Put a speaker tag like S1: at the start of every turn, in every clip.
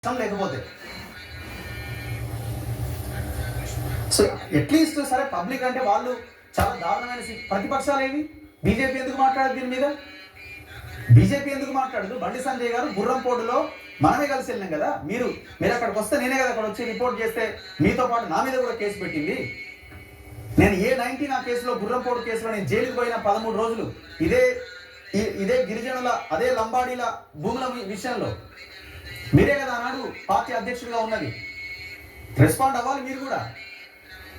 S1: లేకపోతే so at least సరే public అంటే వాళ్ళు చాలా దారుణమైన ప్రతిపక్షాలు ఏవి బీజేపీ ఎందుకు మాట్లాడదు దీని మీద బీజేపీ ఎందుకు మాట్లాడదు బండి సంజయ్ గారు గుర్రంపోటులో మనమే కలిసి వెళ్ళినాం కదా మీరు అక్కడికి వస్తే నేనే కదా అక్కడ వచ్చి రిపోర్ట్ చేస్తే మీతో పాటు నా మీద కూడా కేసు పెట్టింది నేను A19 ఆ కేసులో గుర్రంపోటు కేసులో నేను జైలుకి పోయిన 13 రోజులు ఇదే గిరిజనుల అదే లంబాడీల భూముల విషయంలో మీరే కదా ఆనాడు పార్టీ అధ్యక్షుడిగా ఉన్నది రెస్పాండ్ అవ్వాలి మీరు కూడా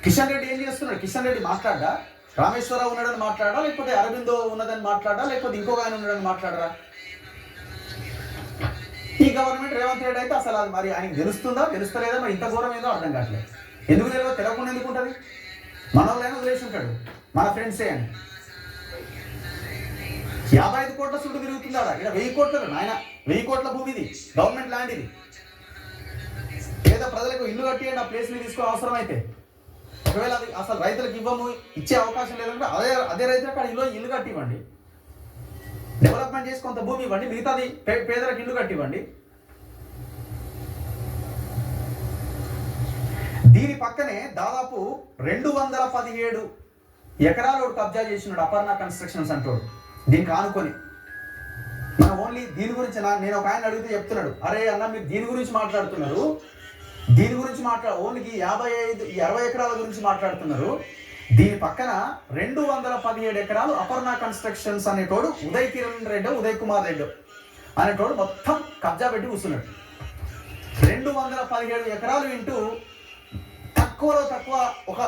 S1: కిషన్ రెడ్డి ఏం చేస్తున్నాడు కిషన్ రెడ్డి మాట్లాడా రామేశ్వరరావు ఉన్నాడని మాట్లాడా లేకపోతే అరవిందో ఉన్నదని మాట్లాడా లేకపోతే ఇంకొక ఆయన ఉన్నాడని మాట్లాడరా ఈ గవర్నమెంట్ రేవంత్ రెడ్డి అయితే అసలు అది మరి ఆయనకి తెలుస్తుందా తెలుస్తలేదా మరి ఇంత ఘోరం ఏదో అర్థం కావట్లేదు ఎందుకు తెలియదు తెలవకుండా ఎందుకు ఉంటుంది మన వాళ్ళైనా వదిలేసి ఉంటాడు మన ఫ్రెండ్సే అని 55 కోట్ల చుట్టూ తిరుగుతుందా ఇక్కడ 1000 కోట్లు ఆయన 1000 కోట్ల భూమి ఇది గవర్నమెంట్ ల్యాండ్ ఇది లేదా ప్రజలకు ఇల్లు కట్టి ఆ ప్లేస్ని తీసుకునే అవసరం అయితే ఒకవేళ అది అసలు రైతులకు ఇవ్వము ఇచ్చే అవకాశం లేదంటే అదే రైతులకు అక్కడ ఇల్లు కట్టివ్వండి డెవలప్మెంట్ చేసి కొంత భూమి ఇవ్వండి మిగతాది పేదలకు ఇల్లు కట్టివ్వండి దీని పక్కనే దాదాపు 217 ఎకరాలు కబ్జా చేసినాడు అపర్ణ కన్స్ట్రక్షన్స్ అంటాడు దీనికి ఆనుకొని మనం ఓన్లీ దీని గురించి నేను ఒక ఆయన అడిగితే చెప్తున్నాడు అరే అన్న మీరు దీని గురించి మాట్లాడుతున్నారు దీని గురించి ఓన్లీ 60 ఎకరాల గురించి మాట్లాడుతున్నారు దీని పక్కన 217 ఎకరాలు అపర్ణ కన్స్ట్రక్షన్స్ అనేటోడు ఉదయ్ కుమార్ రెడ్డి అనేటోడు మొత్తం కబ్జా పెట్టి కూర్చున్నాడు 217 ఎకరాలు ఇంటూ తక్కువలో తక్కువ ఒక